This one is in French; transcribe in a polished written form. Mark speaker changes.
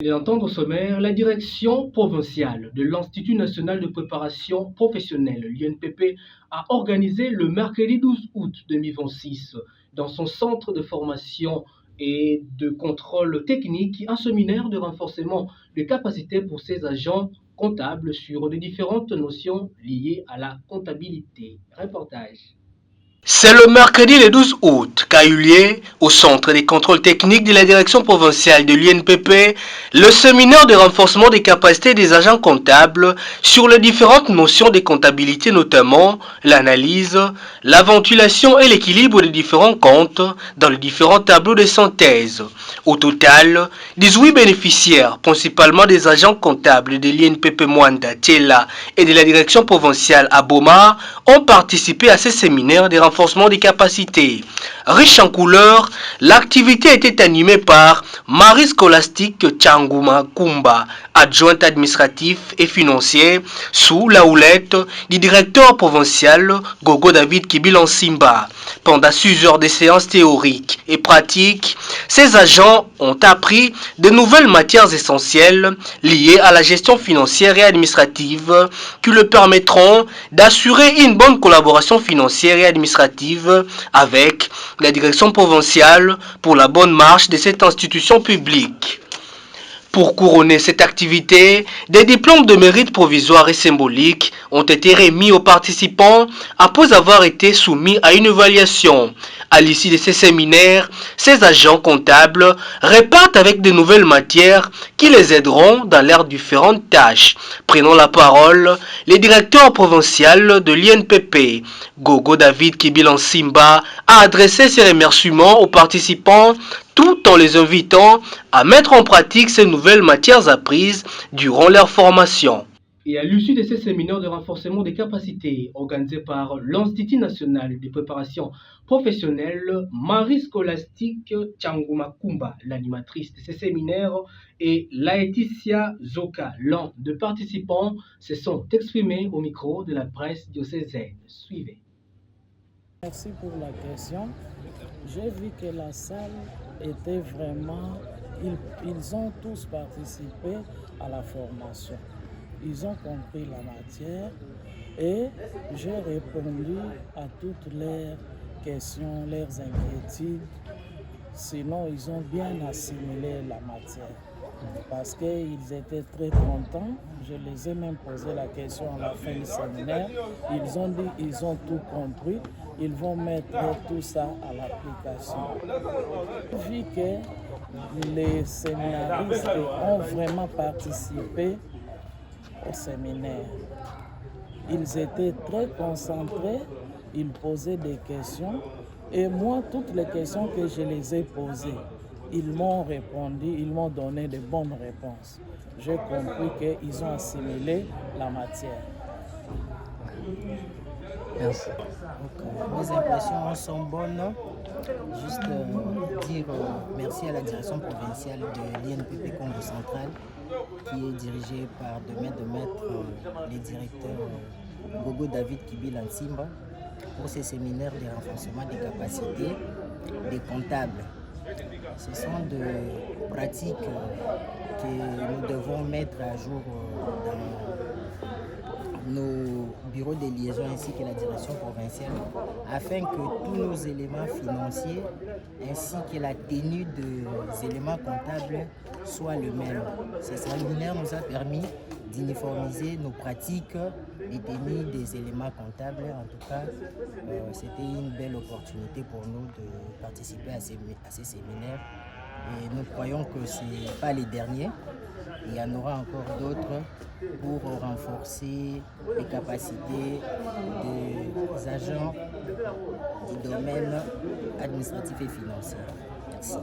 Speaker 1: Et d'entendre au sommaire, la direction provinciale de l'Institut national de préparation professionnelle, l'INPP, a organisé le mercredi 12 août 2026 dans son centre de formation et de contrôle technique un séminaire de renforcement de capacités pour ses agents comptables sur les différentes notions liées à la comptabilité. Reportage.
Speaker 2: C'est le mercredi le 12 août qu'a eu lieu, au centre des contrôles techniques de la direction provinciale de l'INPP, le séminaire de renforcement des capacités des agents comptables sur les différentes notions de comptabilité, notamment l'analyse, la ventilation et l'équilibre des différents comptes dans les différents tableaux de synthèse. Au total, 18 bénéficiaires, principalement des agents comptables de l'INPP Mwanda, Tiela et de la direction provinciale à Boma, ont participé à ce séminaire de renforcement des capacités. Riche en couleurs, l'activité était animée par Marie Scolastique Tchanguma Kumba, adjointe administratif et financier, sous la houlette du directeur provincial Gogo David Kibilan Simba. Pendant 6 heures de séances théoriques et pratiques, ces agents ont appris de nouvelles matières essentielles liées à la gestion financière et administrative qui leur permettront d'assurer une bonne collaboration financière et administrative avec la direction provinciale pour la bonne marche de cette institution publique. Pour couronner cette activité, des diplômes de mérite provisoires et symboliques ont été remis aux participants après avoir été soumis à une évaluation. À l'issue de ces séminaires, ces agents comptables repartent avec de nouvelles matières qui les aideront dans leurs différentes tâches. Prenons la parole, le directeur provincial de l'INPP, Gogo David Kibilan Simba, a adressé ses remerciements aux participants tout en les invitant à mettre en pratique ces nouvelles matières apprises durant leur formation.
Speaker 1: Et à l'issue de ces séminaires de renforcement des capacités organisés par l'Institut national de préparation professionnelle, Marie Scolastique Tchanguma Kumba, l'animatrice de ces séminaires, et Laetitia Zoka, l'un des participants, se sont exprimés au micro de la presse diocésaine. Suivez.
Speaker 3: Merci pour la question. J'ai vu que la salle était vraiment... Ils ont tous participé à la formation. Ils ont compris la matière et j'ai répondu à toutes leurs questions, leurs inquiétudes. Sinon, ils ont bien assimilé la matière parce qu'ils étaient très contents. Je les ai même posé la question à la fin du séminaire. Ils ont dit qu'ils ont tout compris. Ils vont mettre tout ça à l'application. Vu que les séminaristes ont vraiment participé au séminaire, ils étaient très concentrés, ils posaient des questions et moi, toutes les questions que je les ai posées, ils m'ont répondu, ils m'ont donné de bonnes réponses. J'ai compris qu'ils ont assimilé la matière.
Speaker 4: Merci. Mes impressions sont bonnes. Juste dire merci à la direction provinciale de l'INPP Congo Central qui est dirigée par de maître les directeurs Gogo David Kibilan Simba pour ces séminaires de renforcement des capacités des comptables. Ce sont des pratiques que nous devons mettre à jour dans nos bureaux de liaison ainsi que la direction provinciale afin que tous nos éléments financiers ainsi que la tenue des éléments comptables soient le même. Ce séminaire nous a permis d'uniformiser nos pratiques et tenue des éléments comptables. En tout cas, c'était une belle opportunité pour nous de participer à ces séminaires. Et nous croyons que ce n'est pas les derniers. Il y en aura encore d'autres pour renforcer les capacités des agents du domaine administratif et financier. Merci.